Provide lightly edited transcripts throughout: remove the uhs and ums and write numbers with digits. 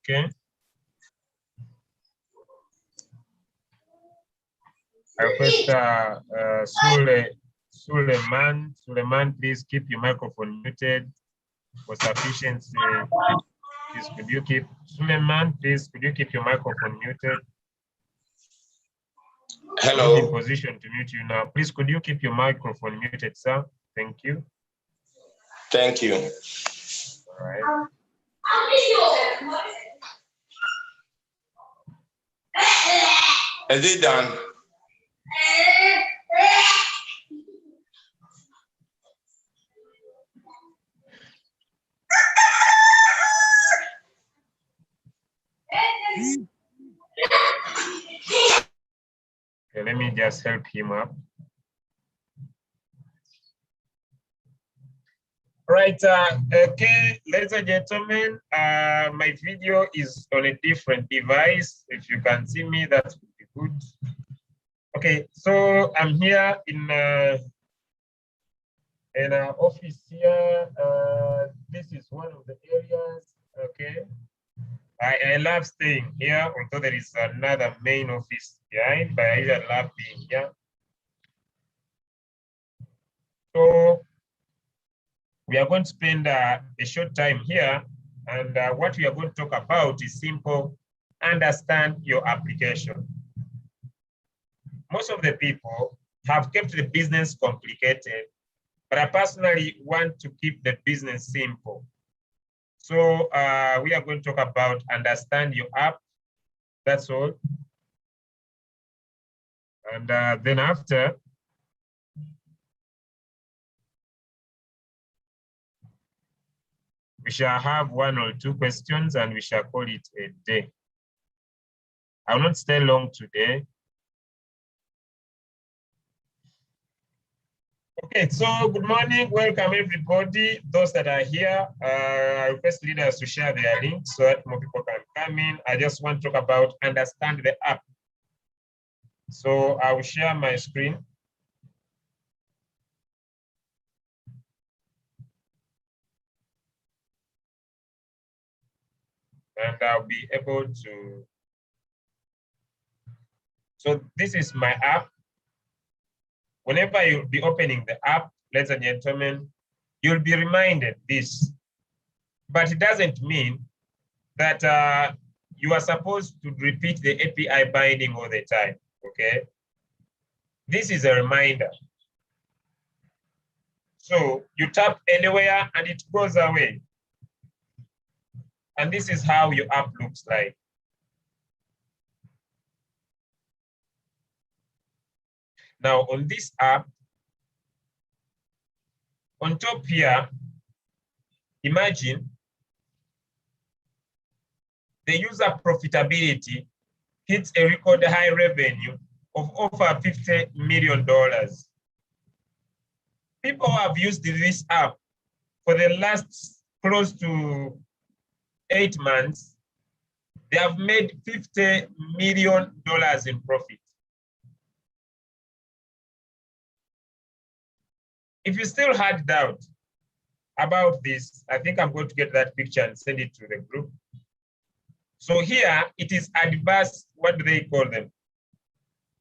Okay. I request Suleiman, please keep your microphone muted for sufficiency. Please, could you keep Suleiman, please, could you keep your microphone muted? Hello. I'm in position to mute you now. Please, could you keep your microphone muted, sir? Thank you. Thank you. All right. Is it done? Okay, let me just help him up. Right, okay, ladies and gentlemen, my video is on a different device. If you can see me, that would be good. Okay, so I'm here in our office here. This is one of the areas, okay. I love staying here, although there is another main office behind, but I really love being here. So we are going to spend a short time here, and what we are going to talk about is simple: understand your application. Most of the people have kept the business complicated, but I personally want to keep the business simple. So we are going to talk about understand your app. That's all. And then after, we shall have 1 or 2 questions and we shall call it a day. I will not stay long today. Okay, so good morning, welcome everybody. Those that are here, I request leaders to share their links so that more people can come in. I just want to talk about understand the app. So I will share my screen. And I'll be able to. So this is my app. Whenever you'll be opening the app, ladies and gentlemen, you'll be reminded this. But it doesn't mean that you are supposed to repeat the API binding all the time, okay? This is a reminder. So you tap anywhere and it goes away. And this is how your app looks like. Now on this app, on top here, imagine the user profitability hits a record high revenue of over $50 million. People have used this app for the last close to 8 months. They have made $50 million in profit. If you still had doubt about this, I think I'm going to get that picture and send it to the group. So here it is adverse, what do they call them?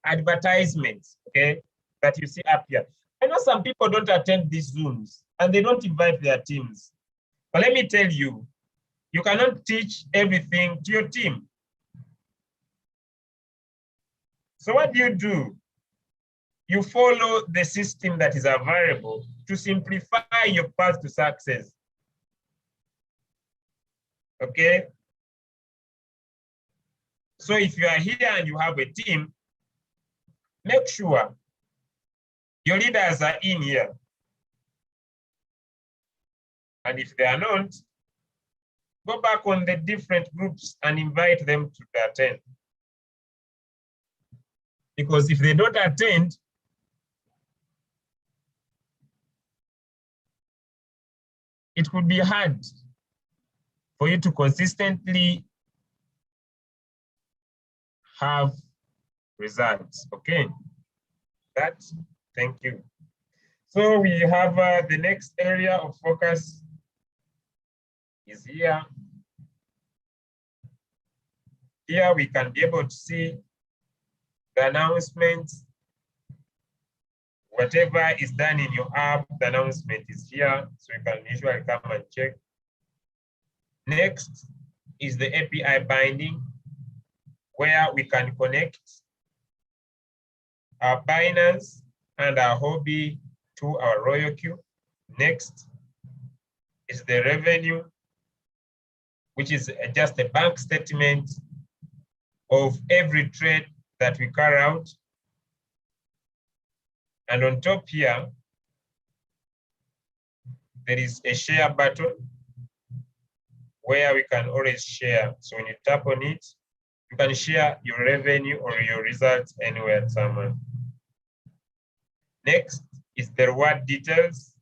Advertisements, okay, that you see up here. I know some people don't attend these Zooms and they don't invite their teams. But let me tell you, you cannot teach everything to your team. So what do? You follow the system that is available to simplify your path to success. Okay? So if you are here and you have a team, make sure your leaders are in here. And if they are not, go back on the different groups and invite them to attend. Because if they don't attend, it could be hard for you to consistently have results, okay? Thank you. So we have the next area of focus is here. Here we can be able to see the announcements. Whatever is done in your app, the announcement is here, so you can usually come and check. Next is the API binding, where we can connect our Binance and our hobby to our Royal queue. Next is the revenue, which is just a bank statement of every trade that we carry out. And on top here, there is a share button where we can always share. So when you tap on it, you can share your revenue or your results anywhere to someone. Next is the reward details.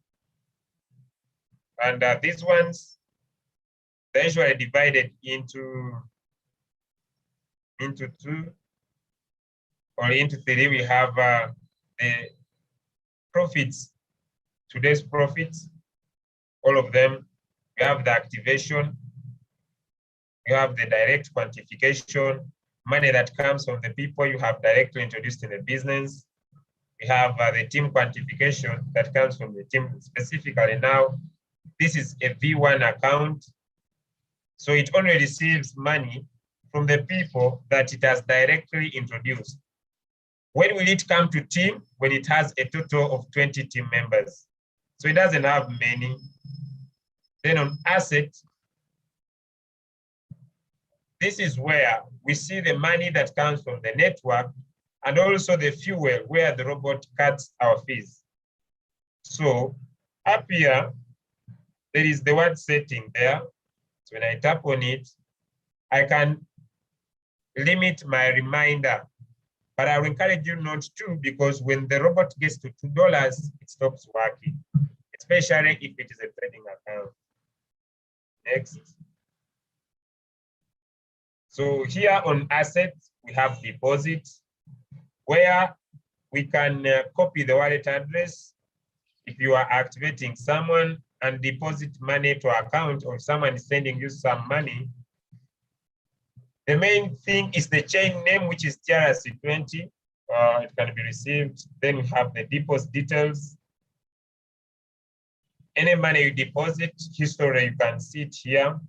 And these ones, they're usually divided into two or into three. We have the profits, today's profits, all of them. We have the activation. You have the direct quantification, money that comes from the people you have directly introduced in the business. We have the team quantification that comes from the team specifically. Now, this is a V1 account, so it only receives money from the people that it has directly introduced. When will it come to team? When it has a total of 20 team members. So it doesn't have many. Then on asset, this is where we see the money that comes from the network and also the fuel where the robot cuts our fees. So up here, there is the word setting there. So when I tap on it, I can limit my reminder, but I will encourage you not to, because when the robot gets to $2, it stops working, especially if it is a trading account. Next. So here on assets, we have deposits, where we can copy the wallet address if you are activating someone and deposit money to account, or someone is sending you some money. The main thing is the chain name, which is TRC20. It can be received. Then we have the deposit details. Any money you deposit, history, you can see it here.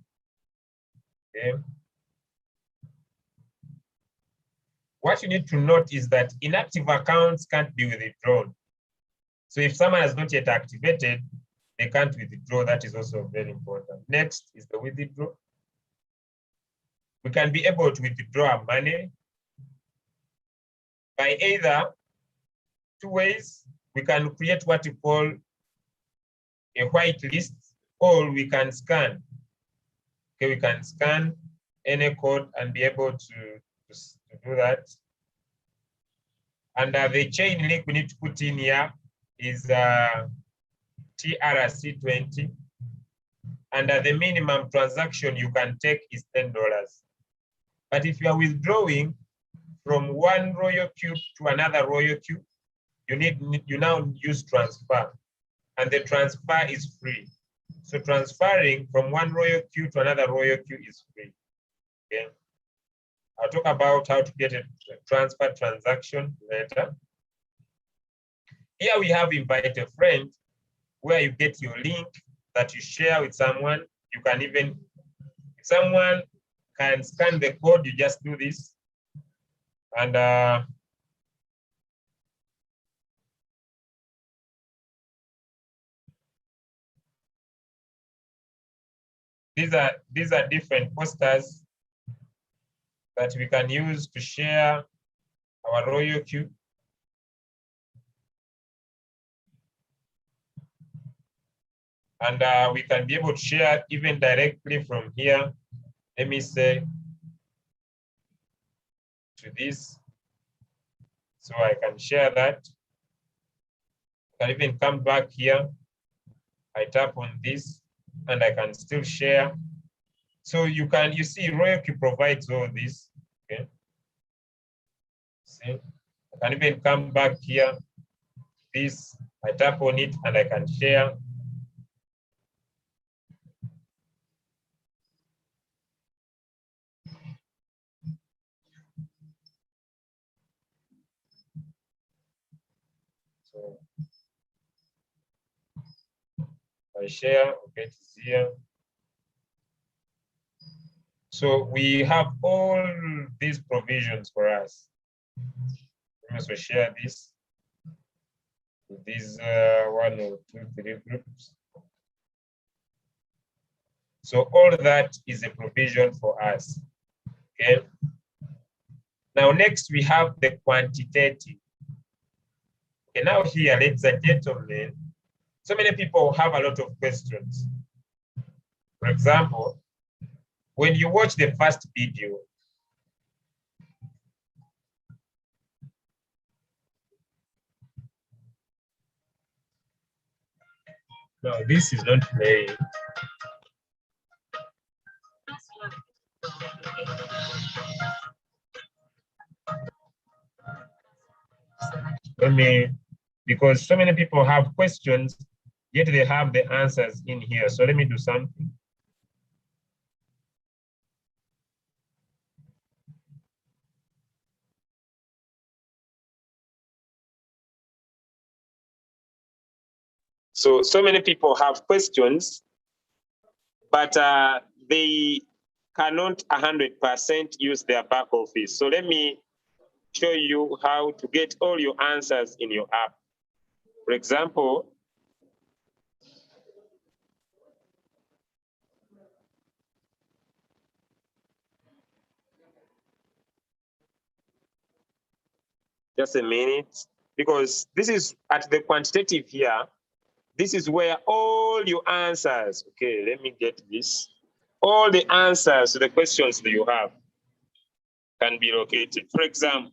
Okay. What you need to note is that inactive accounts can't be withdrawn. So if someone has not yet activated, they can't withdraw. That is also very important. Next is the withdraw. We can be able to withdraw money by either two ways. We can create what we call a white list, or we can scan. Okay, we can scan any code and be able to do that. And the chain link we need to put in here is TRC20. And the minimum transaction you can take is $10. But if you are withdrawing from one Royal queue to another Royal queue, you now use transfer, and the transfer is free. So transferring from one Royal queue to another Royal queue is free. Okay. I'll talk about how to get a transfer transaction later. Here we have invite a friend, where you get your link that you share with someone. You can even, if someone can scan the code, you just do this. And these are different posters that we can use to share our Royal queue. And we can be able to share even directly from here. Let me say to this. So I can share that. I can even come back here. I tap on this and I can still share. So you see Royal queue provides all this. Okay. See, I can even come back here. This, I tap on it and I can share. I share, okay, it is here. So we have all these provisions for us. Let me also share this with these 1 or 2, 3 groups. So all that is a provision for us. Okay. Now next we have the quantitative. Okay, now here, ladies and gentlemen, so many people have a lot of questions. For example, when you watch the first video, no, this is not playing. Let me, because so many people have questions, yet they have the answers in here. So let me do something. So many people have questions, but they cannot 100% use their back office. So let me show you how to get all your answers in your app. For example, just a minute, because this is at the quantitative here. This is where all your answers, okay, let me get this. All the answers to the questions that you have can be located. For example,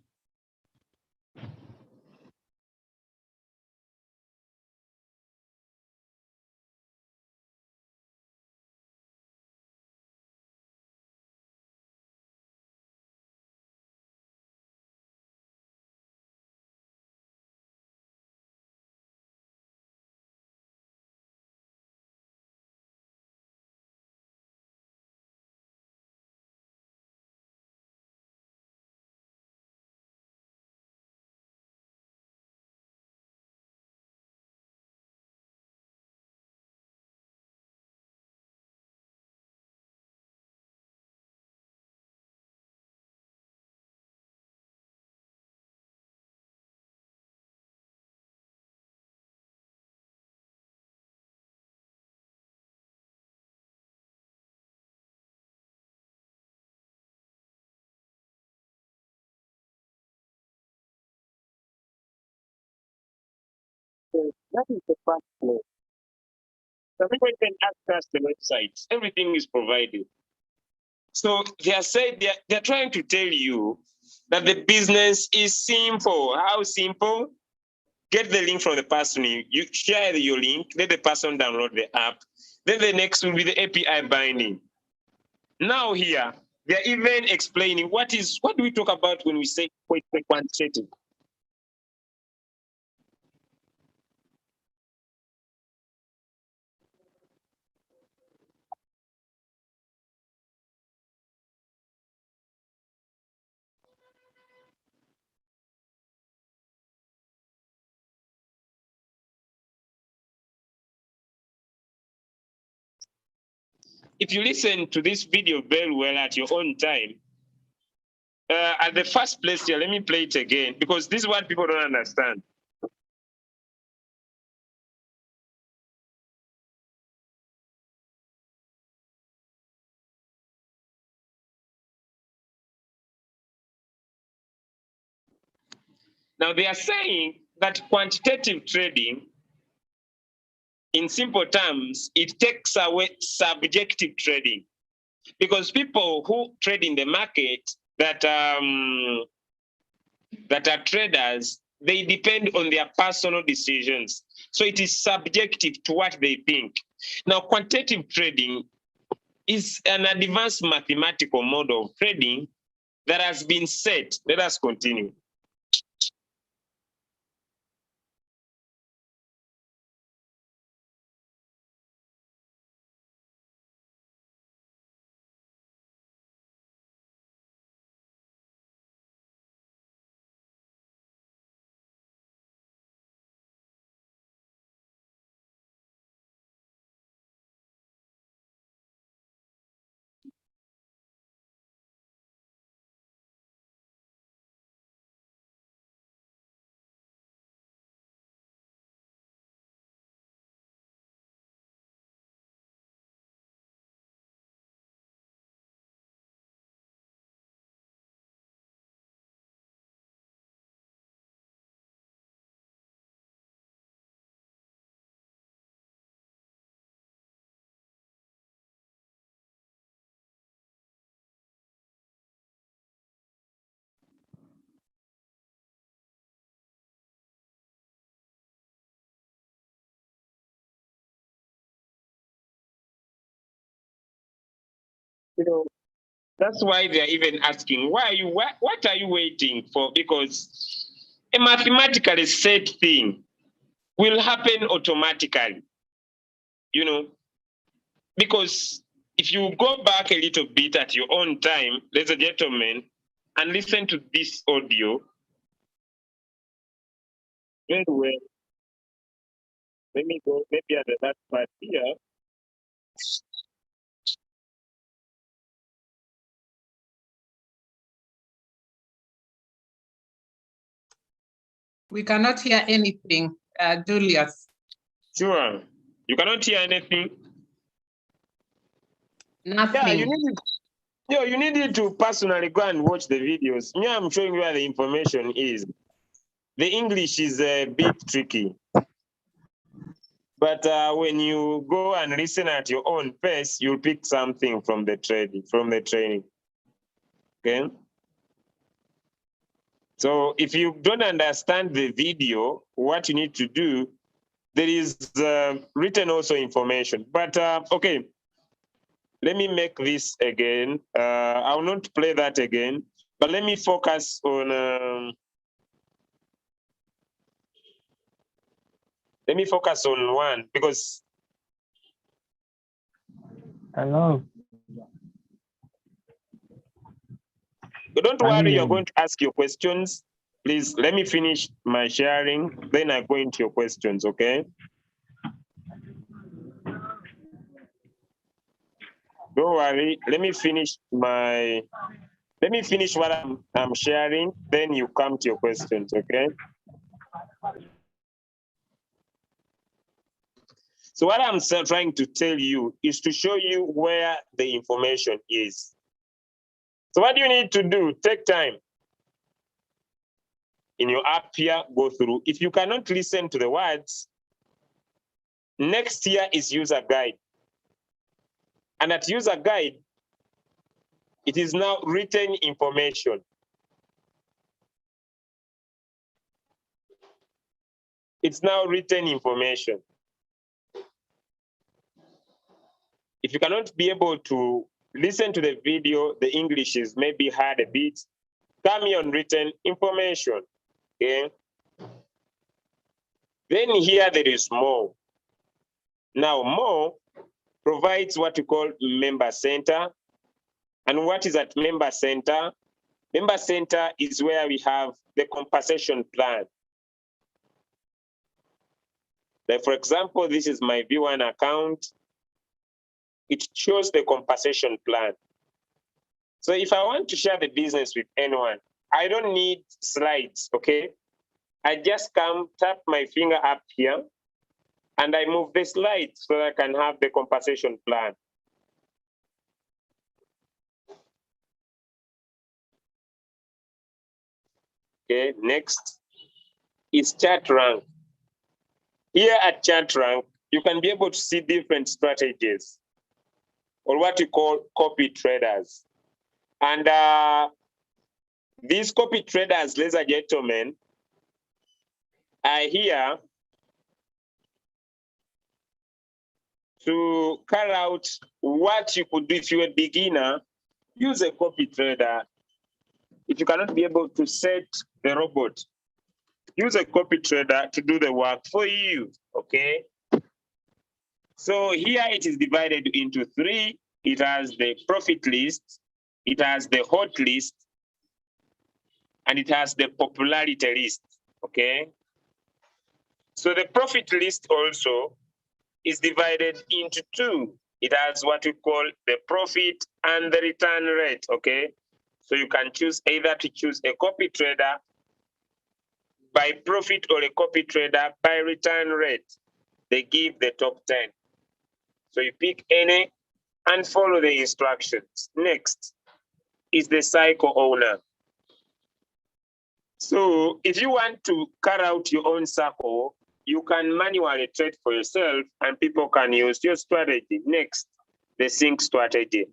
that is the first floor. So people can access the websites. Everything is provided. So they are saying they're trying to tell you that the business is simple. How simple? Get the link from the person. You share your link, let the person download the app. Then the next will be the API binding. Now here, they're even explaining what do we talk about when we say quantitative? If you listen to this video very well at your own time, at the first place here, let me play it again, because this is what people don't understand. Now they are saying that quantitative trading, in simple terms, it takes away subjective trading, because people who trade in the market that are traders, they depend on their personal decisions. So it is subjective to what they think. Now, quantitative trading is an advanced mathematical model of trading that has been set. Let us continue. You know, that's why they're even asking, what are you waiting for? Because a mathematically set thing will happen automatically, you know, because if you go back a little bit at your own time, ladies and gentlemen, and listen to this audio very well. Let me go maybe at the last part here. We cannot hear anything, Julius. Sure. You cannot hear anything? Nothing. Yeah, you needed to personally go and watch the videos. Me, I'm showing you where the information is. The English is a bit tricky. But when you go and listen at your own pace, you'll pick something from the training. Okay? So if you don't understand the video, what you need to do, there is written also information. But okay, let me make this again. I will not play that again, but let me focus on one because. Hello. But don't worry, you're going to ask your questions. Please let me finish my sharing, then I go into your questions, okay? Don't worry, let me finish what I'm sharing, then you come to your questions, okay? So what I'm trying to tell you is to show you where the information is. So what do you need to do? Take time. In your app here, go through. If you cannot listen to the words, next year is user guide. And at user guide, it is now written information. It's now written information. If you cannot be able to listen to the video, the English is maybe hard a bit, come here on written information, okay? Then here there is more. Now more provides what we call member center. And what is at member center? Member center is where we have the compensation plan. Like for example, this is my V1 account. It shows the compensation plan. So if I want to share the business with anyone, I don't need slides, okay? I just come, tap my finger up here, and I move the slide so that I can have the compensation plan. Okay, next is chart rank. Here at chart rank, you can be able to see different strategies, or what we call copy traders. And these copy traders, ladies and gentlemen, are here to carry out what you could do if you're a beginner. Use a copy trader. If you cannot be able to set the robot, use a copy trader to do the work for you, okay? So here it is divided into three. It has the profit list, it has the hot list, and it has the popularity list, okay? So the profit list also is divided into two. It has what we call the profit and the return rate, okay? So you can choose either to choose a copy trader by profit or a copy trader by return rate. They give the top 10. So you pick any and follow the instructions. Next is the cycle owner. So if you want to carry out your own cycle, you can manually trade for yourself and people can use your strategy. Next, the sync strategy.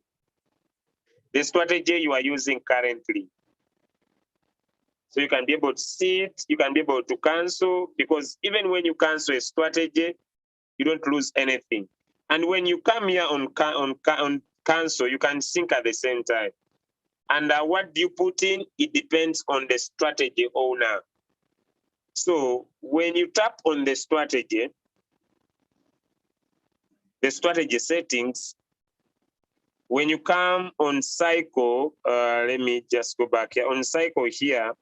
The strategy you are using currently. So you can be able to see it, you can be able to cancel, because even when you cancel a strategy, you don't lose anything. And when you come here on cancel, you can sink at the same time. And what do you put in? It depends on the strategy owner. So when you tap on the strategy settings, when you come on cycle, let me just go back here. On cycle here,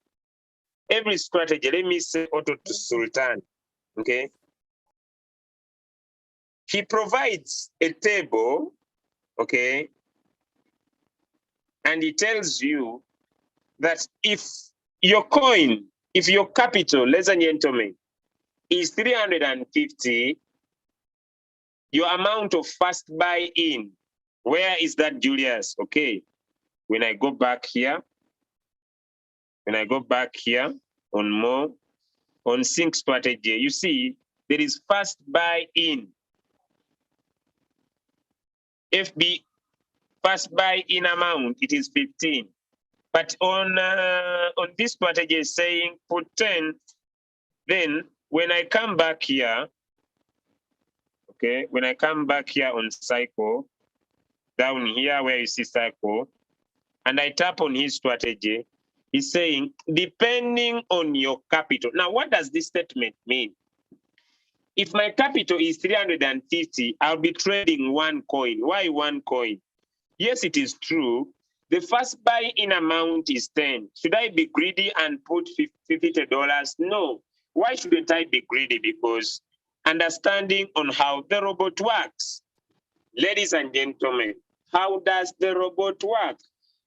every strategy, let me say auto to Sultan, okay? He provides a table, okay? And he tells you that if your coin, if your capital, ladies and gentlemen, is 350, your amount of first buy in, where is that, Julius? Okay, when I go back here on more, on sync strategy, you see there is first buy in. FB first buy in amount, it is 15. But on this strategy is saying put 10, then when I come back here, okay, when I come back here on cycle, down here where you see cycle, and I tap on his strategy, he's saying, depending on your capital. Now, what does this statement mean? If my capital is 350, I'll be trading one coin. Why one coin? Yes, it is true. The first buy-in amount is 10. Should I be greedy and put $50? No. Why shouldn't I be greedy? Because understanding on how the robot works. Ladies and gentlemen, how does the robot work?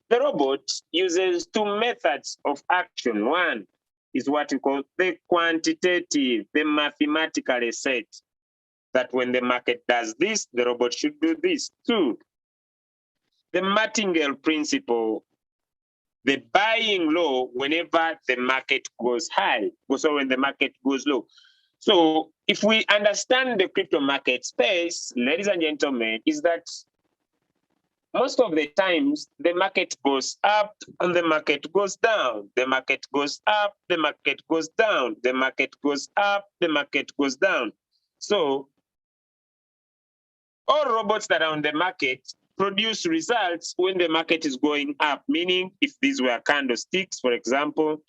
The robot uses two methods of action. One is what we call the quantitative, the mathematical set, that when the market does this, the robot should do this. Two, the martingale principle, the buying low whenever the market goes high, also when the market goes low. So if we understand the crypto market space, ladies and gentlemen, is that most of the times the market goes up and the market goes down. The market goes up, the market goes down. The market goes up, the market goes down. So all robots that are on the market produce results when the market is going up, meaning if these were candlesticks, for example,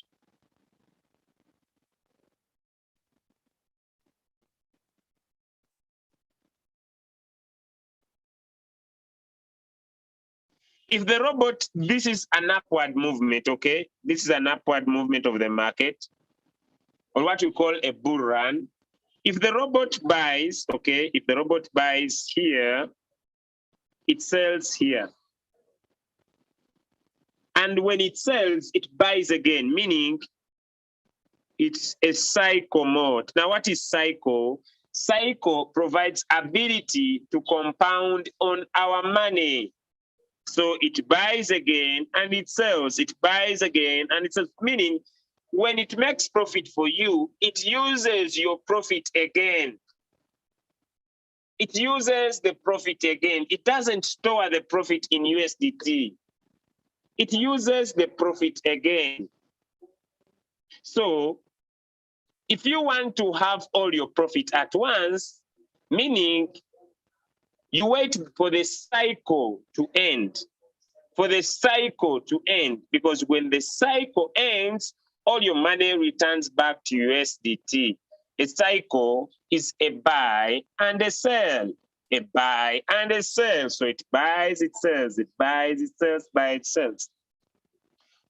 if the robot, this is an upward movement, okay? This is an upward movement of the market, or what we call a bull run. If the robot buys, okay, if the robot buys here, it sells here. And when it sells, it buys again, meaning it's a cycle mode. Now, what is cycle? Cycle provides ability to compound on our money. So it buys again and it sells. It buys again and it sells, meaning when it makes profit for you, it uses your profit again. It uses the profit again. It doesn't store the profit in USDT. It uses the profit again. So if you want to have all your profit at once, meaning you wait for the cycle to end, because when the cycle ends, all your money returns back to USDT. A cycle is a buy and a sell, a buy and a sell. So it buys, it sells, it buys, it sells, buys, it sells.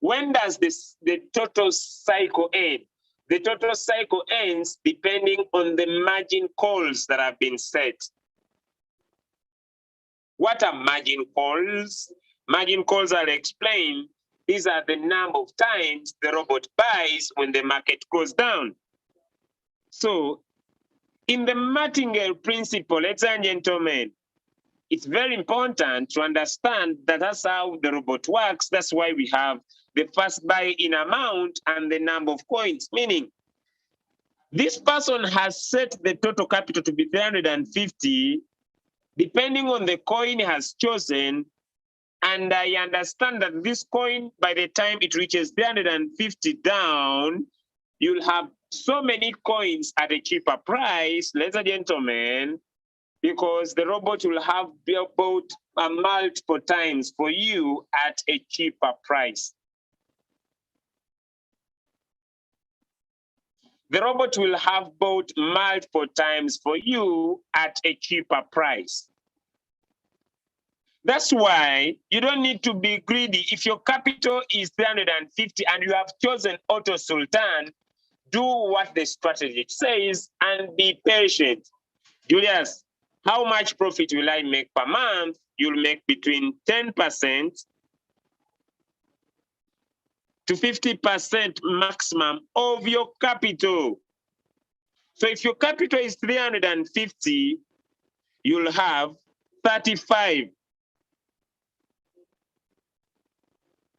When does the total cycle end? The total cycle ends depending on the margin calls that have been set. What are margin calls? Margin calls are explained. These are the number of times the robot buys when the market goes down. So in the martingale principle, ladies and gentlemen, it's very important to understand that that's how the robot works. That's why we have the first buy in amount and the number of coins, meaning this person has set the total capital to be 350, depending on the coin he has chosen. And I understand that this coin, by the time it reaches 350 down, you'll have so many coins at a cheaper price, ladies and gentlemen, because the robot will have bought multiple times for you at a cheaper price. The robot will have bought multiple times for you at a cheaper price. That's why you don't need to be greedy. If your capital is 350 and you have chosen Auto Sultan, do what the strategy says and be patient. Julius, how much profit will I make per month? You'll make between 10% to 50% maximum of your capital. So if your capital is 350, you'll have 35.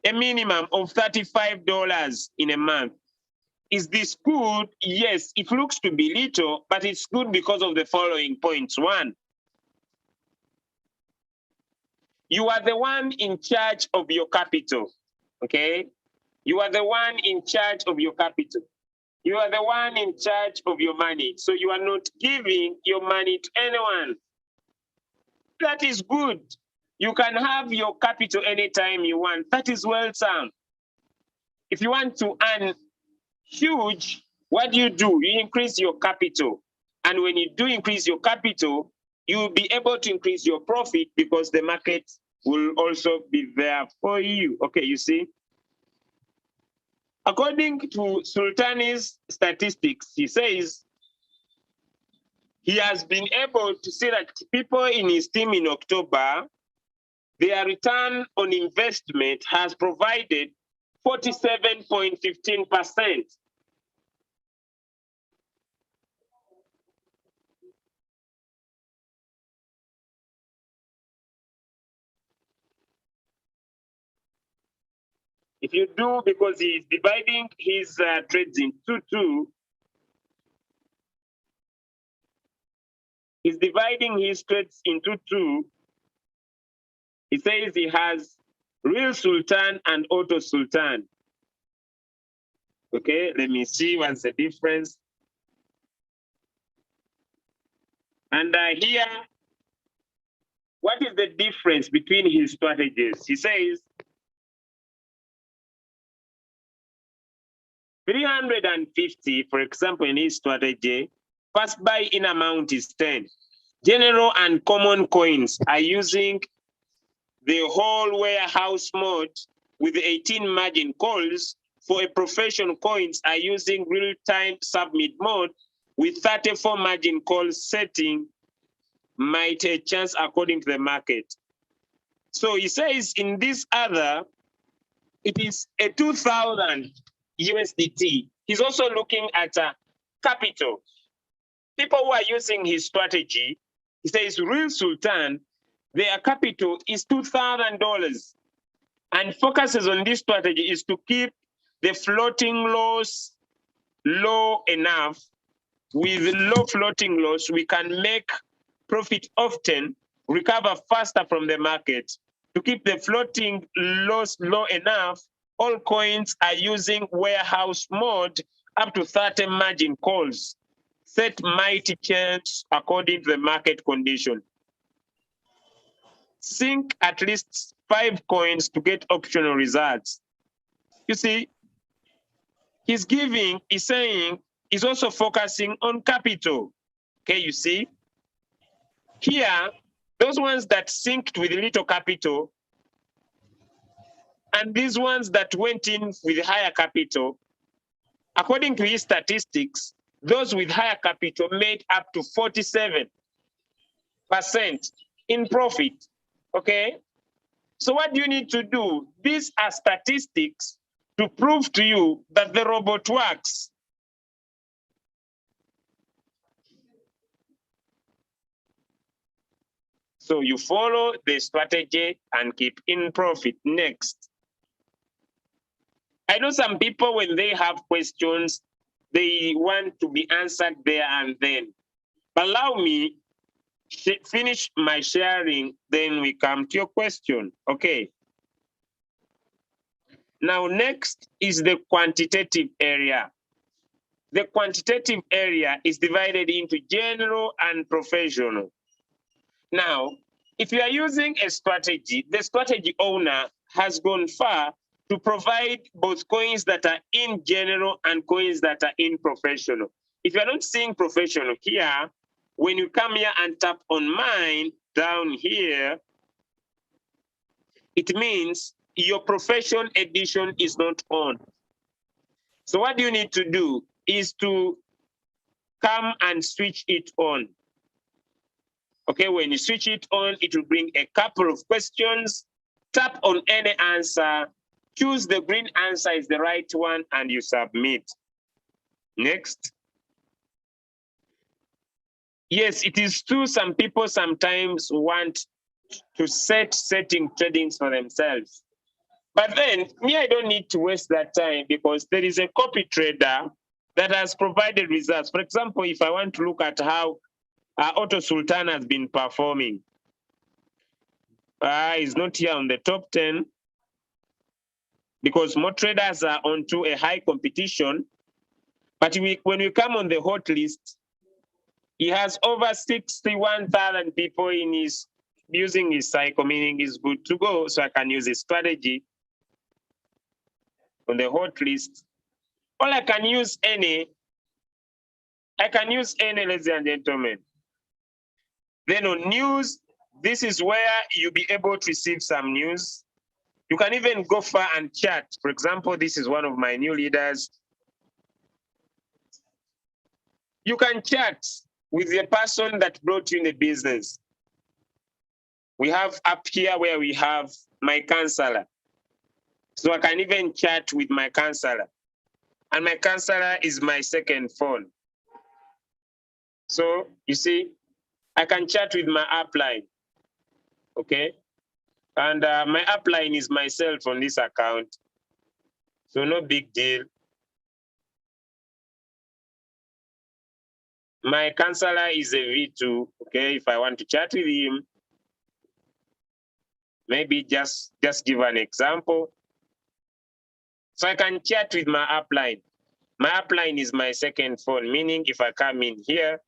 A minimum of $35 in a month. Is this good? Yes, it looks to be little, but it's good because of the following points. One, you are the one in charge of your capital, okay? You are the one in charge of your capital. You are the one in charge of your money. So you are not giving your money to anyone. That is good. You can have your capital anytime you want. That is welcome. If you want to earn huge, what do? You increase your capital. And when you do increase your capital, you will be able to increase your profit because the market will also be there for you. Okay, you see? According to Sultani's statistics, he says he has been able to see that people in his team in October, their return on investment has provided 47.15%. If you do, because he's dividing his trades into two, he's dividing his trades into two. He says he has real Sultan and Auto Sultan. Okay, let me see what's the difference. And here, what is the difference between his strategies? He says 350, for example, in his strategy, first buy in amount is 10. General and common coins are using the whole warehouse mode with 18 margin calls. For a professional coins are using real-time submit mode with 34 margin calls setting might a chance according to the market. So he says in this other, it is a 2,000 USDT. He's also looking at capital. People who are using his strategy, he says real Sultan, their capital is $2,000 and focuses on this strategy is to keep the floating loss low enough. With low floating loss, we can make profit often, recover faster from the market. To keep the floating loss low enough, all coins are using warehouse mode up to 30 margin calls. Set mighty change according to the market condition. Sync at least 5 coins to get optional results. You see, he's saying, he's also focusing on capital. Okay, you see? Here, those ones that synced with little capital and these ones that went in with higher capital, according to his statistics, those with higher capital made up to 47% in profit. Okay? So what do you need to do? These are statistics to prove to you that the robot works. So you follow the strategy and keep in profit. Next. I know some people, when they have questions, they want to be answered there and then. But allow me finish my sharing, then we come to your question. Okay. Now, next is the quantitative area. The quantitative area is divided into general and professional. Now, if you are using a strategy, the strategy owner has gone far to provide both coins that are in general and coins that are in professional. If you're not seeing professional here, when you come here and tap on mine down here, it means your profession edition is not on. So what you need to do is to come and switch it on. Okay, when you switch it on, it will bring a couple of questions. Tap on any answer, choose the green answer is the right one, and you submit. Next. Yes, it is true. Some people sometimes want to setting tradings for themselves. But then me, I don't need to waste that time because there is a copy trader that has provided results. For example, if I want to look at how Auto Sultan has been performing, is not here on the top 10 because more traders are onto a high competition. But when we come on the hot list, he has over 61,000 people in his using his cycle, meaning he's good to go. So I can use his strategy on the hot list. Or I can use any, ladies and gentlemen. Then on news, this is where you'll be able to receive some news. You can even go far and chat. For example, this is one of my new leaders. You can chat with the person that brought you in the business. We have up here where we have my counselor. So I can even chat with my counselor. And my counselor is my second phone. So you see, I can chat with my upline. Okay. And my upline is myself on this account. So no big deal. My counselor is a V2. Okay. If I want to chat with him, maybe just give an example. So I can chat with my upline. My upline is my second phone, meaning if I come in here,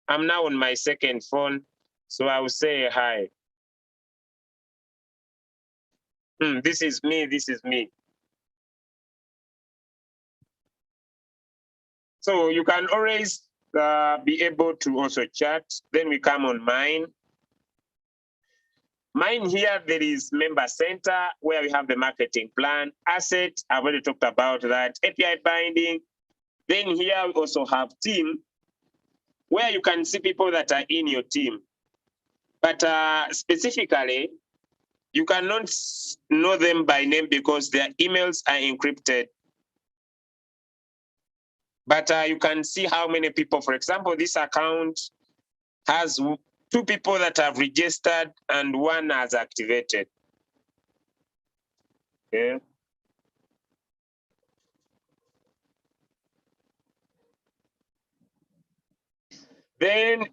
I'm now on my second phone. So I will say hi. This is me, this is me. So you can always be able to also chat. Then we come on mine. Mine here, there is member center where we have the marketing plan, asset, I've already talked about that, API binding. Then here we also have team, where you can see people that are in your team. But specifically, you cannot know them by name because their emails are encrypted. But you can see how many people, for example, this account has 2 people that have registered and 1 has activated. Okay. Then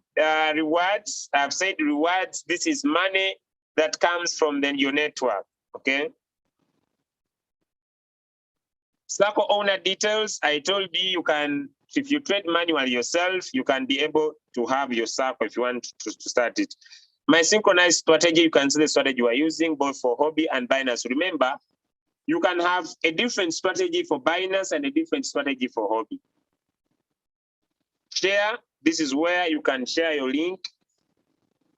rewards, I've said rewards, this is money that comes from your network, okay? Circle owner details, I told you, you can, if you trade manually yourself, you can be able to have your circle if you want to start it. My synchronized strategy, you can see the strategy you are using both for hobby and Binance. Remember, you can have a different strategy for Binance and a different strategy for hobby. Share, this is where you can share your link.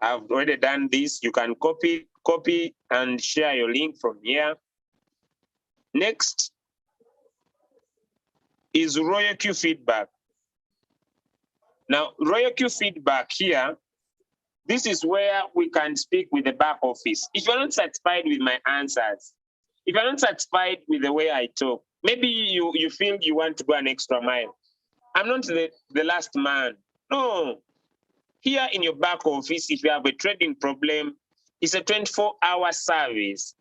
I've already done this. You can copy and share your link from here. Next is Royal Q feedback. Now, Royal Q feedback here, this is where we can speak with the back office. If you're not satisfied with my answers, if you're not satisfied with the way I talk, maybe you feel you want to go an extra mile. I'm not the last man. No. Here in your back office, if you have a trading problem, it's a 24-hour service.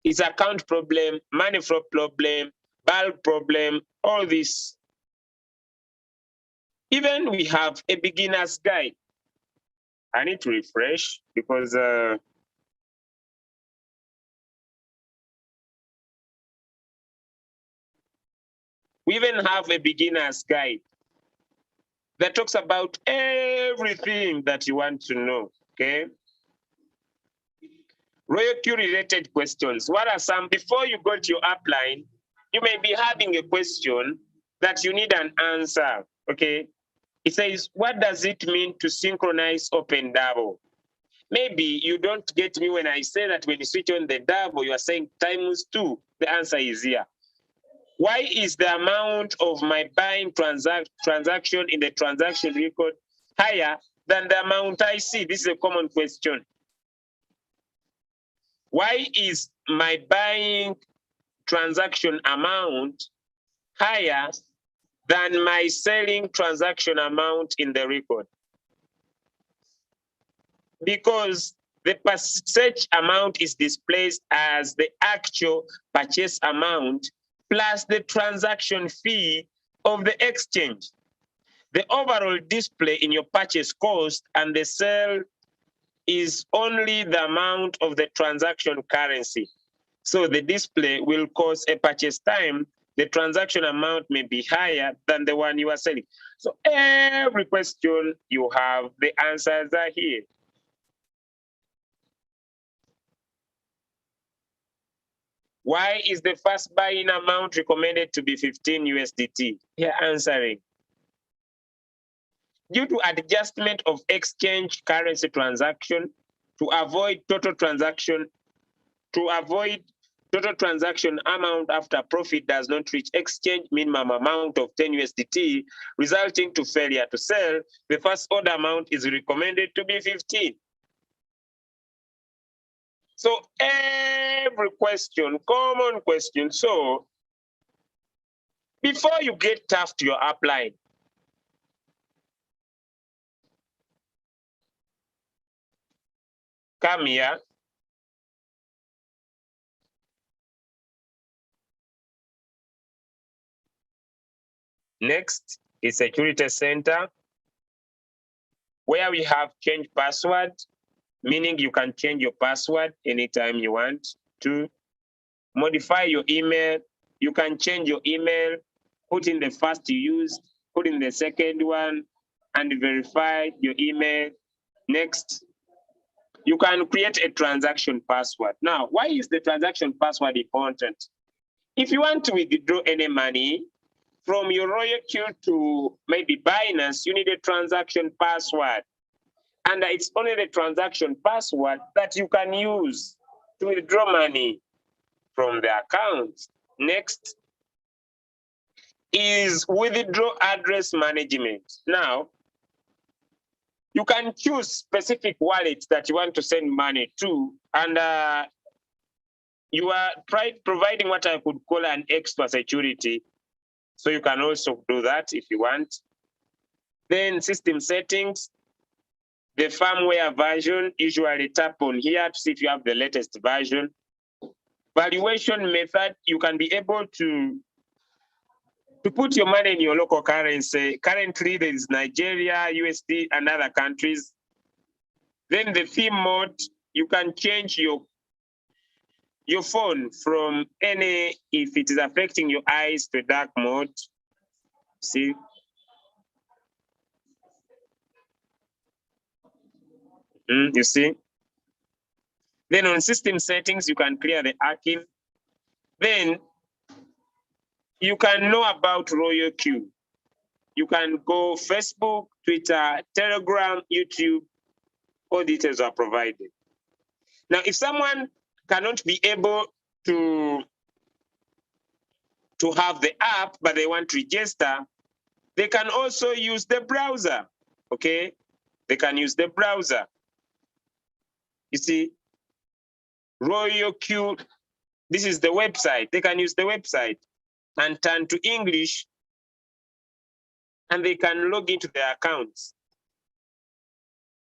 It's account problem, money flow problem, bulk problem, all this. Even we have a beginner's guide. I need to refresh because we even have a beginner's guide that talks about everything that you want to know. Okay. Royal Q related questions. What are some, before you go to your upline, you may be having a question that you need an answer, okay? It says, what does it mean to synchronize open double? Maybe you don't get me when I say that when you switch on the double, you are saying times 2. The answer is here. Why is the amount of my buying transaction in the transaction record higher than the amount I see? This is a common question. Why is my buying transaction amount higher than my selling transaction amount in the record? Because the purchase amount is displayed as the actual purchase amount plus the transaction fee of the exchange. The overall display in your purchase cost and the sale is only the amount of the transaction currency. So the display will cause a purchase time. The transaction amount may be higher than the one you are selling. So every question you have, the answers are here. Why is the first buying amount recommended to be 15 USDT? Here answering. Due to adjustment of exchange currency transaction to avoid total transaction amount after profit does not reach exchange minimum amount of 10 USDT, resulting to failure to sell, the first order amount is recommended to be 15. So every question, common question. So before you get tough to your upline, come here. Next is Security Center, where we have change password, meaning you can change your password anytime you want to. Modify your email. You can change your email, put in the first you used, put in the second one, and verify your email. Next, you can create a transaction password. Now, why is the transaction password important? If you want to withdraw any money from your Royal Q to maybe Binance, you need a transaction password. And it's only the transaction password that you can use to withdraw money from the account. Next is withdraw address management. Now, you can choose specific wallets that you want to send money to, and you are providing what I could call an extra security. So you can also do that if you want. Then system settings, the firmware version, usually tap on here to see if you have the latest version. Valuation method, you can be able to put your money in your local currency. Currently, there is Nigeria, USD, and other countries. Then the theme mode, you can change your phone from any, if it is affecting your eyes, to dark mode. See? You see? Then on system settings, you can clear the archive. Then you can know about Royal Q. You can go Facebook, Twitter, Telegram, YouTube, all details are provided. Now, if someone cannot be able to have the app, but they want to register, they can also use the browser, okay? They can use the browser. You see, Royal Q, this is the website. They can use the website and turn to English, and they can log into their accounts.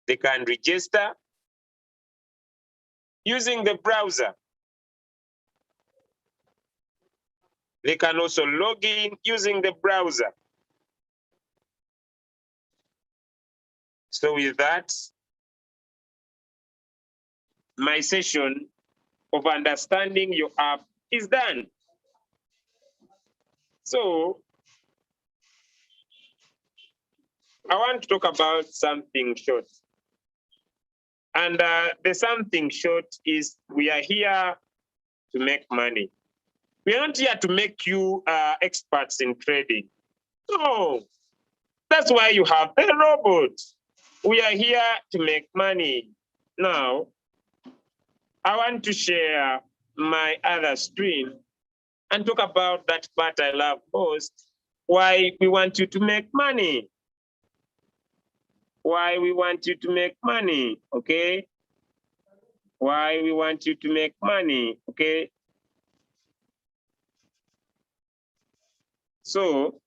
They can register using the browser. They can also log in using the browser. So with that, my session of understanding your app is done. So I want to talk about something short. And the something short is we are here to make money. We are not here to make you experts in trading. No, that's why you have a robot. We are here to make money. Now, I want to share my other screen and talk about that part I love most, why we want you to make money. Why we want you to make money, okay? Why we want you to make money, okay? So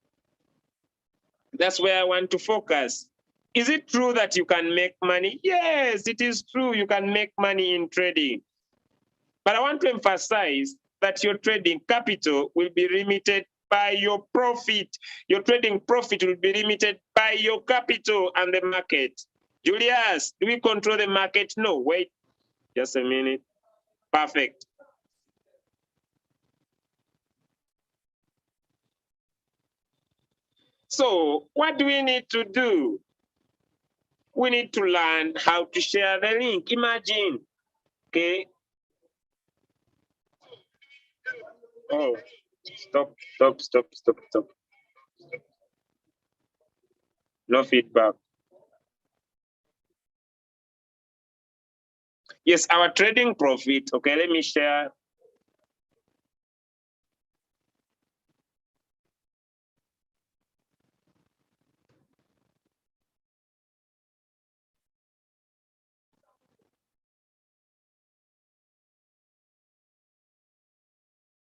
that's where I want to focus. Is it true that you can make money? Yes, it is true you can make money in trading. But I want to emphasize that your trading capital will be limited by your profit. Your trading profit will be limited by your capital and the market. Julius, do we control the market? No, wait, just a minute. Perfect. So what do we need to do? We need to learn how to share the link. Imagine, okay? Oh, stop. No feedback. Yes, our trading profit. Okay, let me share.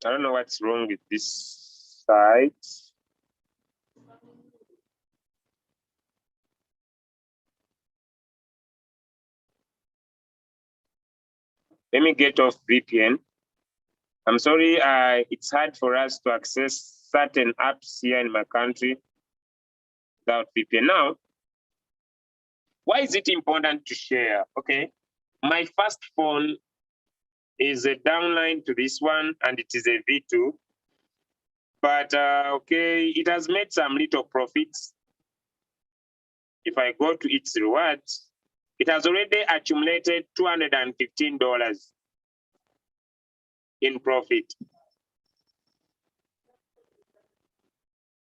I don't know what's wrong with this site. Let me get off VPN. I'm sorry, it's hard for us to access certain apps here in my country without VPN. Now, why is it important to share? Okay, my first phone is a downline to this one, and it is a V2. But okay, it has made some little profits. If I go to its rewards, it has already accumulated $215 in profit.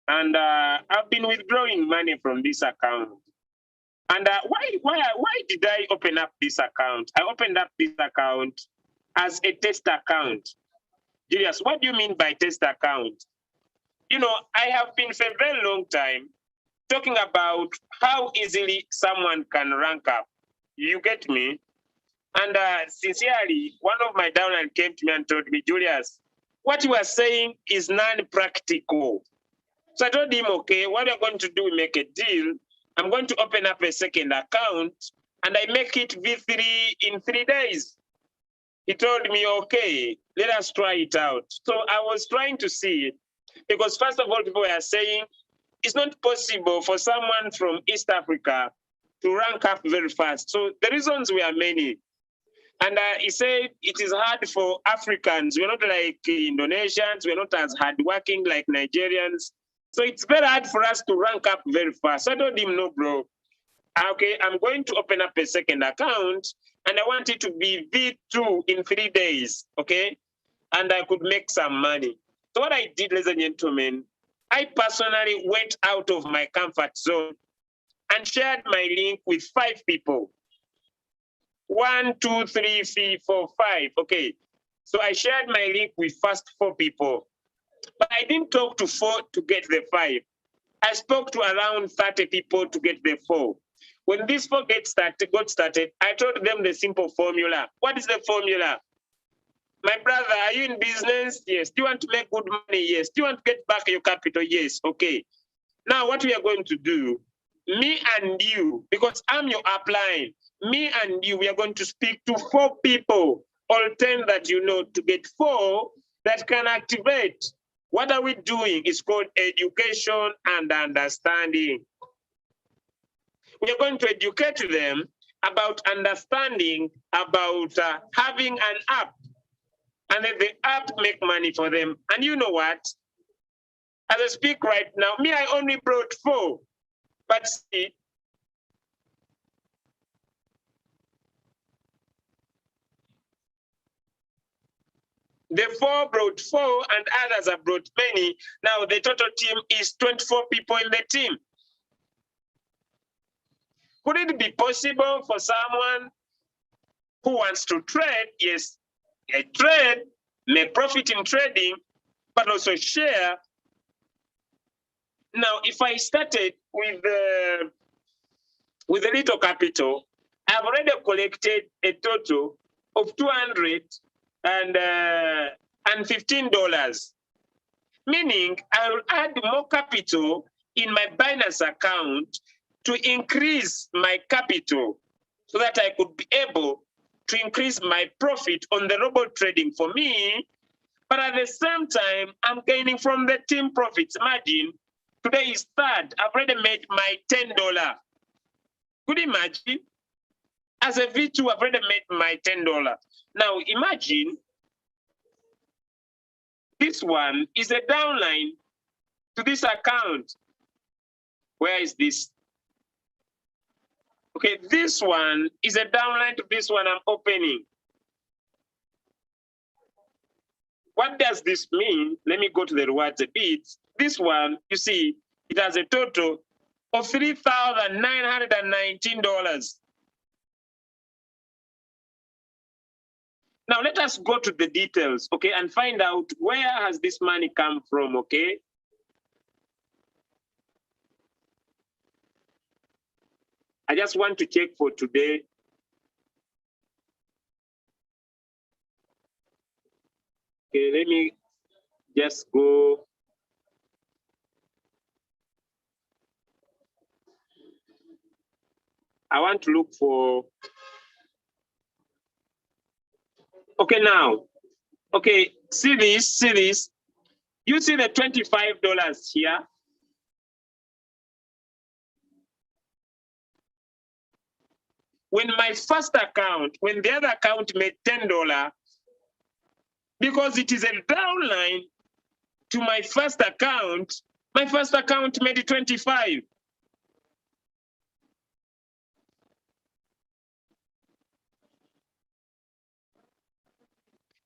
And I've been withdrawing money from this account. And why did I open up this account? I opened up this account as a test account. Julius, what do you mean by test account? You know, I have been for a very long time talking about how easily someone can rank up. You get me? And sincerely, one of my downline came to me and told me, Julius, what you are saying is non-practical. So I told him, okay, what we're going to do, we make a deal. I'm going to open up a second account and I make it V3 in 3 days. He told me, okay, let us try it out. So I was trying to see it because first of all, people were saying it's not possible for someone from East Africa to rank up very fast. So the reasons were many. And he said it is hard for Africans. We're not like Indonesians. We're not as hardworking like Nigerians. So it's very hard for us to rank up very fast. So I told him, no, bro. Okay, I'm going to open up a second account and I want it to be V2 in 3 days, okay? And I could make some money. So what I did, ladies and gentlemen, I personally went out of my comfort zone and shared my link with 5 people. 1, 2, 3, 4, 5. Okay. So I shared my link with first 4 people. But I didn't talk to 4 to get the 5. I spoke to around 30 people to get the 4. When this 4 got started, I told them the simple formula. What is the formula? My brother, are you in business? Yes. Do you want to make good money? Yes. Do you want to get back your capital? Yes. Okay. Now what we are going to do, me and you, because I'm your upline, me and you, we are going to speak to 4 people, all 10 that you know, to get 4 that can activate. What are we doing? It's called education and understanding. We are going to educate them about understanding, about having an app, and then the app make money for them. And you know what? As I speak right now, me, I only brought 4. But see, The 4 brought 4 and others have brought many. Now the total team is 24 people in the team. Could it be possible for someone who wants to trade? Yes, a trade, make profit in trading, but also share. Now, if I started with a little capital, I've already collected a total of $215, meaning I will add more capital in my Binance account to increase my capital so that I could be able to increase my profit on the robot trading for me. But at the same time, I'm gaining from the team profits. Imagine today is 3rd. I've already made my $10. Could you imagine? As a V2, I've already made my $10. Now imagine this one is a downline to this account. Where is this? Okay, this one is a downline to this one I'm opening. What does this mean? Let me go to the rewards a bit. This one, you see, it has a total of $3,919. Now let us go to the details, okay, and find out where has this money come from, okay? I just want to check for today. Okay, let me just go. I want to look for, okay, now, okay, see this, you see the $25 here. When my first account, when the other account made $10, because it is a downline to my first account made 25.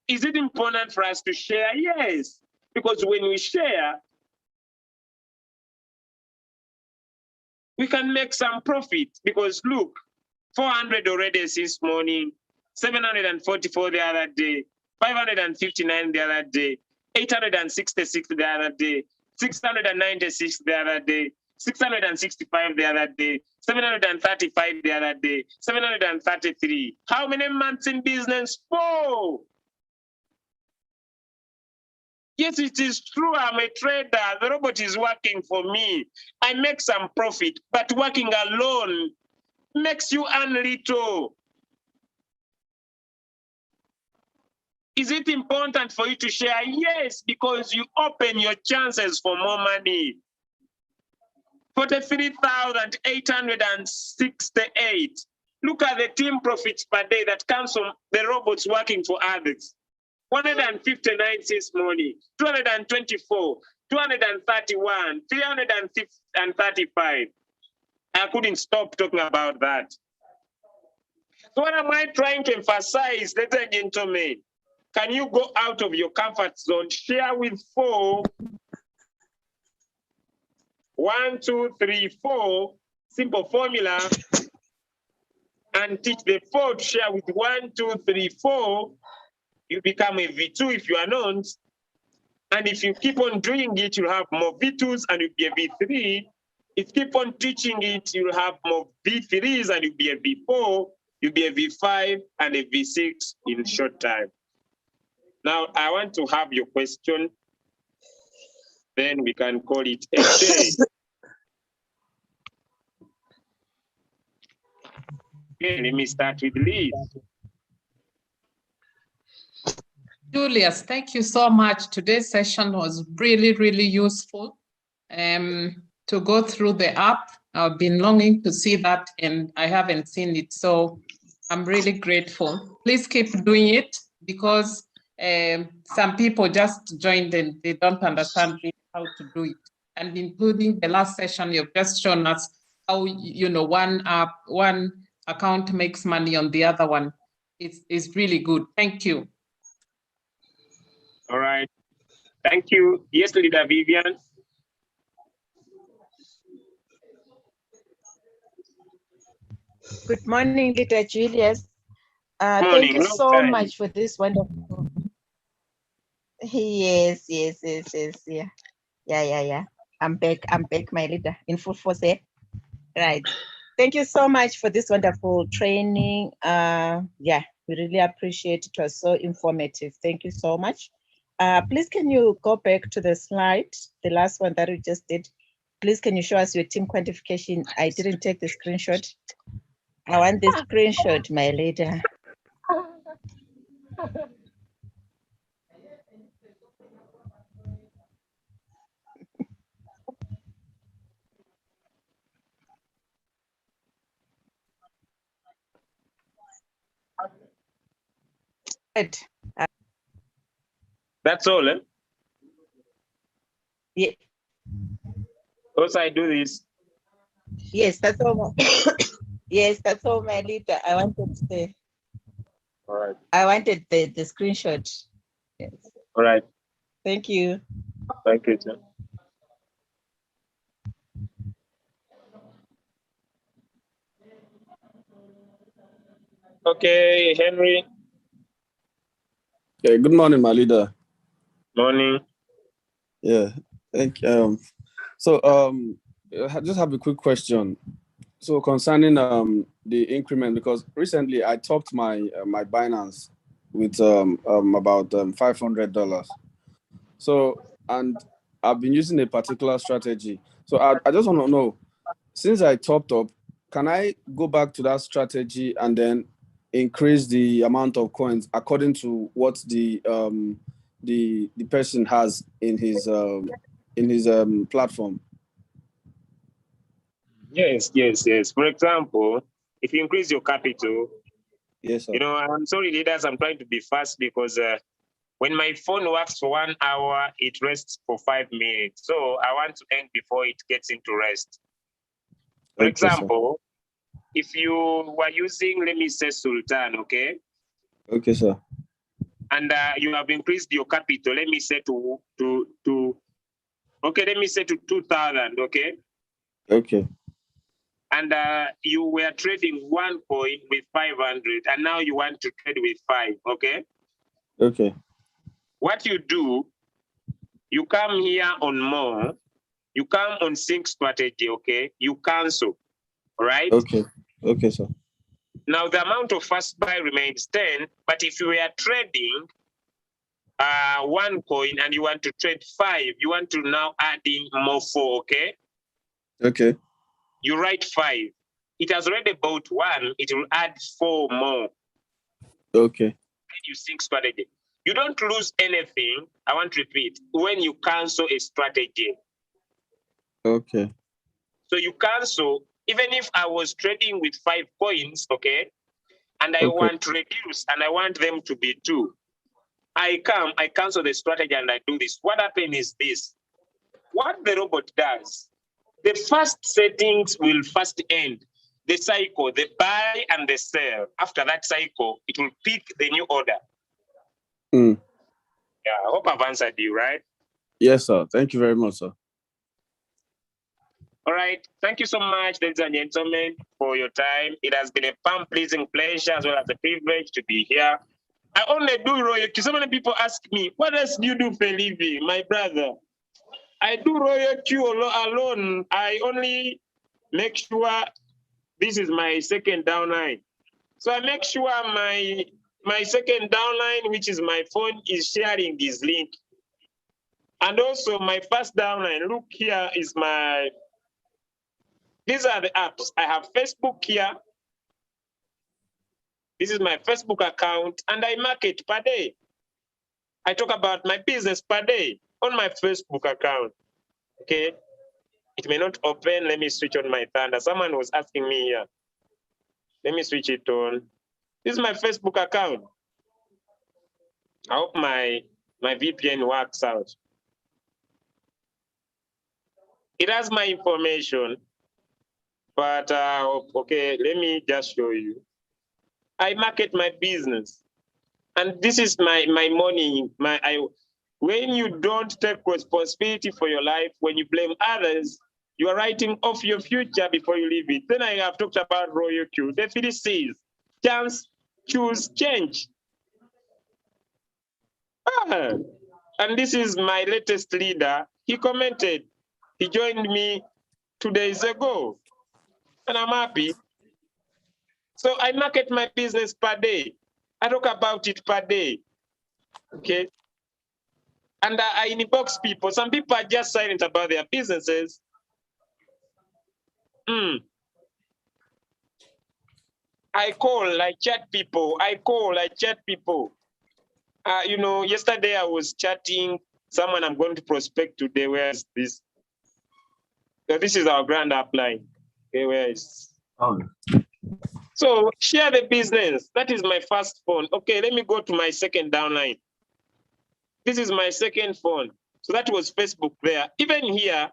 Is it important for us to share? Yes, because when we share, we can make some profit. Because look, 400 already since morning, 744 the other day, 559 the other day, 866 the other day, 696 the other day, 665 the other day, 735 the other day, 733. How many months in business? 4. Yes, it is true, I'm a trader. The robot is working for me. I make some profit, but working alone makes you earn little. Is it important for you to share? Yes, because you open your chances for more money. 43,868. Look at the team profits per day that comes from the robots working for others. 159 this morning, 224, 231, 335. I couldn't stop talking about that. So what am I trying to emphasize, ladies and gentlemen? Can you go out of your comfort zone, share with 4, 1, 2, 3, 4, simple formula, and teach the 4 to share with 1, 2, 3, 4. You become a V2 if you are not. And if you keep on doing it, you'll have more V2s and you'll be a V3. If you keep on teaching it, you'll have more V3s and you'll be a V4, you'll be a V5 and a V6 in short time. Now, I want to have your question. Then we can call it a day. Okay, let me start with Liz. Julius, thank you so much. Today's session was really, really useful. To go through the app, I've been longing to see that and I haven't seen it. So I'm really grateful. Please keep doing it because some people just joined and they don't understand really how to do it. And including the last session, you've just shown us how, you know, one account makes money on the other one. It's really good. Thank you. All right. Thank you. Yes, Leader Vivian. Good morning, Leader Julius. Thank Morning. you Long so time. much for this wonderful. Yes, yeah. Yeah. I'm back, my leader, in full force. Right. Thank you so much for this wonderful training. Yeah, we really appreciate it. It was so informative. Thank you so much. Please, can you go back to the slide, the last one that we just did? Please, can you show us your team quantification? I didn't take the screenshot. I want the screenshot, my leader. Good. That's all. Eh? Yeah. Also, I do this. Yes, that's all. Yes, that's all, my leader. I wanted the screenshot. Yes. All right. Thank you. Thank you, sir. Okay, Henry. Okay, good morning, my leader. Morning. Yeah, thank you. I just have a quick question. So concerning the increment, because recently I topped my my Binance with about $500. So, and I've been using a particular strategy. So I just want to know, since I topped up, can I go back to that strategy and then increase the amount of coins according to what the person has in his platform? Yes. For example, if you increase your capital, Yes, sir. you know, I'm sorry, leaders, I'm trying to be fast because when my phone works for 1 hour, it rests for 5 minutes. So I want to end before it gets into rest. For Okay, example, if you were using, let me say, Sultan, okay? Okay, sir. And you have increased your capital, let me say okay, let me say to 2,000, okay? Okay. And you were trading one coin with 500, and now you want to trade with 5, okay? Okay. What you do, you come here on more, you come on sync strategy, okay? You cancel, all right? Okay. Okay, sir. Now the amount of first buy remains 10, but if you were trading one coin and you want to trade 5, you want to now add in more 4, okay? Okay. You write 5. It has already bought 1, it will add 4 more. Okay. Then you sync strategy. You don't lose anything, I want to repeat, when you cancel a strategy. Okay. So you cancel, even if I was trading with 5 coins, okay, and I Okay. want to reduce and I want them to be 2. I cancel the strategy and I do this. What happens is this. What the robot does, the first settings will first end the cycle, the buy and the sell. After that cycle, it will pick the new order. Yeah, I hope I've answered you, right? Yes, sir. Thank you very much, sir. All right. Thank you so much, ladies and gentlemen, for your time. It has been a palm-pleasing pleasure as well as a privilege to be here. I only do royalty. So many people ask me, what else do you do for a living, my brother? I do royalty alone. I only make sure this is my second downline. So I make sure my second downline, which is my phone, is sharing this link. And also my first downline, look here is these are the apps. I have Facebook here. This is my Facebook account, and I market per day. I talk about my business per day on my Facebook account. Okay. It may not open. Let me switch on my Thunder. Someone was asking me here. Let me switch it on. This is my Facebook account. I hope my VPN works out. It has my information, but okay, let me just show you. I market my business, and this is my morning. When you don't take responsibility for your life, when you blame others, you are writing off your future before you leave it. Then I have talked about Royal Q. The Philly says, chance, choose, change. And this is my latest leader. He commented. He joined me 2 days ago. And I'm happy. So I market my business per day. I talk about it per day. Okay. And I inbox people. Some people are just silent about their businesses. I call, I chat people. I call, I chat people. You know, yesterday I was chatting someone I'm going to prospect today. Where is this? So this is our grand upline. Okay, where is? Oh. So share the business. That is my first phone. Okay, let me go to my second downline. This is my second phone. So that was Facebook there. Even here,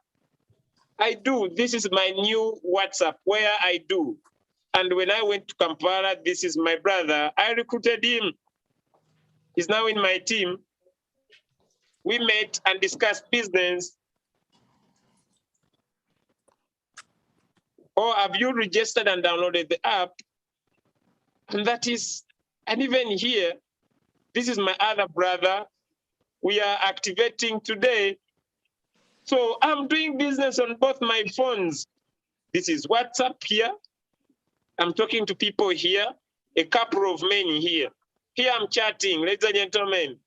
I do. This is my new WhatsApp where I do. And when I went to Kampala, this is my brother. I recruited him. He's now in my team. We met and discussed business. Or have you registered and downloaded the app? And that is, and even here, this is my other brother. We are activating today. So I'm doing business on both my phones. This is WhatsApp here. I'm talking to people here, a couple of men here. Here I'm chatting, ladies and gentlemen.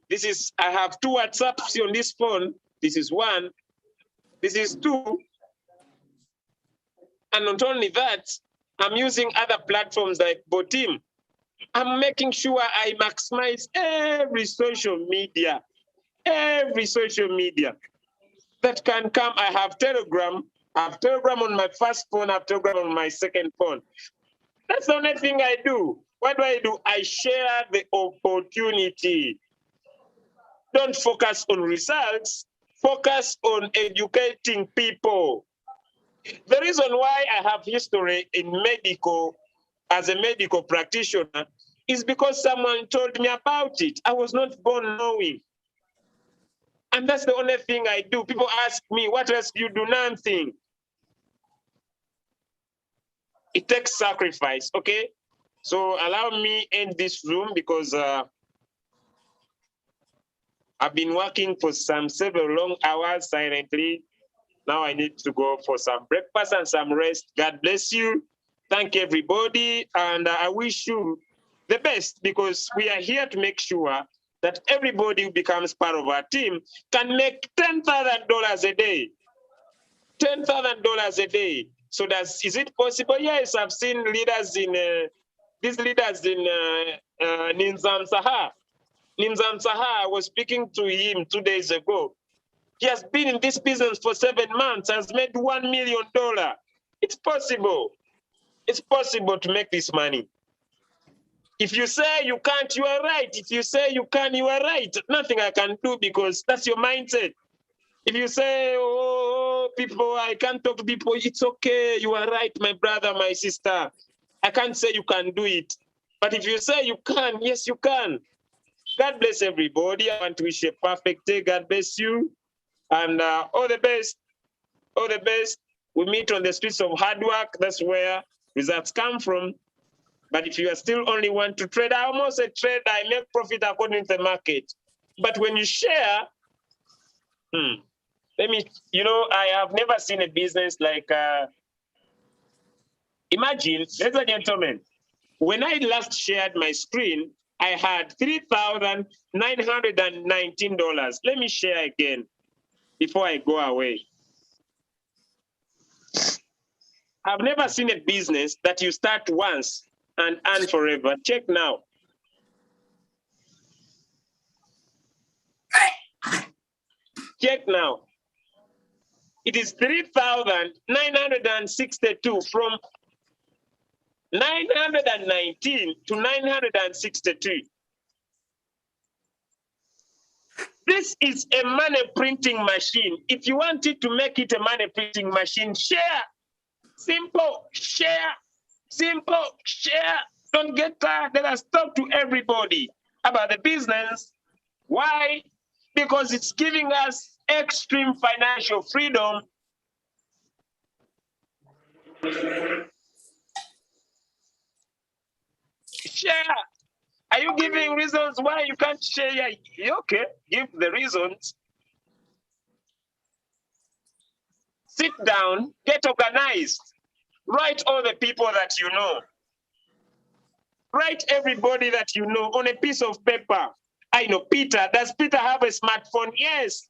This is, I have 2 WhatsApps on this phone. This is 1, this is 2. And not only that, I'm using other platforms like Botim. I'm making sure I maximize every social media that can come. I have Telegram. I have Telegram on my first phone. I have Telegram on my second phone. That's the only thing I do. What do? I share the opportunity. Don't focus on results. Focus on educating people. The reason why I have history in medical, as a medical practitioner, is because someone told me about it. I was not born knowing. And that's the only thing I do. People ask me, what else do you do? Nothing. It takes sacrifice, okay? So allow me end this room because I've been working for several long hours silently. Now I need to go for some breakfast and some rest. God bless you. Thank everybody. And I wish you the best because we are here to make sure that everybody who becomes part of our team can make $10,000 a day. $10,000 a day. So is it possible? Yes, I've seen leaders in, these leaders in Nimzam Sahar. Nimzam Sahar, I was speaking to him 2 days ago. He has been in this business for 7 months, has made $1 million. It's possible. It's possible to make this money. If you say you can't, you are right. If you say you can, you are right. Nothing I can do because that's your mindset. If you say, oh, people, I can't talk to people, it's okay. You are right, my brother, my sister. I can't say you can do it. But if you say you can, yes, you can. God bless everybody. I want to wish you a perfect day. God bless you. And all the best. All the best. We meet on the streets of hard work. That's where results come from. But if you are still only want to trade, I'm also a trader. I make profit according to the market. But when you share, I have never seen a business like, imagine, ladies and gentlemen, when I last shared my screen, I had $3,919. Let me share again before I go away. I've never seen a business that you start once and earn forever. Check now. Check now. It is 3,962 from 919 to 962. This is a money printing machine. If you wanted to make it a money printing machine, share. Simple, share. Simple, share. Don't get tired. Let us talk to everybody about the business. Why? because it's giving us extreme financial freedom. Share. Are you giving reasons why you can't share? Okay, give the reasons. Sit down, get organized. Write all the people that you know. Write everybody that you know on a piece of paper. I know Peter. Does Peter have a smartphone? Yes.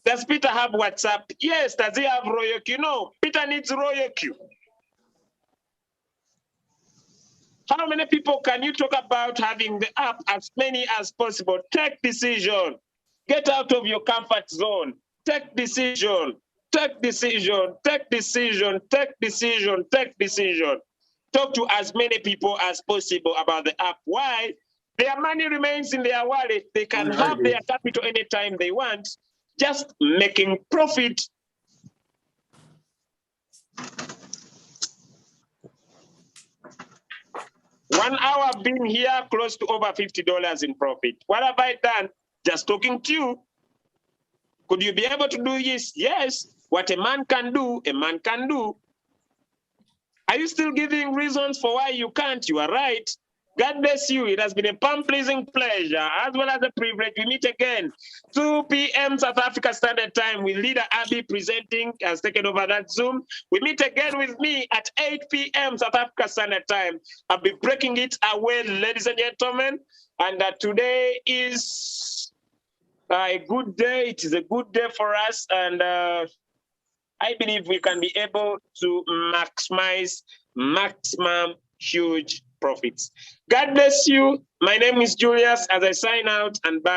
Does Peter have WhatsApp? Yes. Does he have Royal Q? No. Peter needs Royal Q. How many people can you talk about having the app? As many as possible. Take decision. Get out of your comfort zone. Take decision. Take decision. Take decision. Take decision. Take decision. Talk to as many people as possible about the app. Why? Their money remains in their wallet. They can have their capital anytime they want, just making profit. One hour I've been here, close to over $50 in profit. What have I done? Just talking to you. Could you be able to do this? Yes. What a man can do, a man can do. Are you still giving reasons for why you can't? You are right. God bless you. It has been a palm-pleasing pleasure as well as a privilege. We meet again 2 p.m. South Africa Standard Time with Leader Abby presenting, has taken over that Zoom. We meet again with me at 8 p.m. South Africa Standard Time. I'll be breaking it away, ladies and gentlemen. And today is a good day. It is a good day for us. And I believe we can be able to maximize maximum huge profits. God bless you. My name is Julius as I sign out and bye.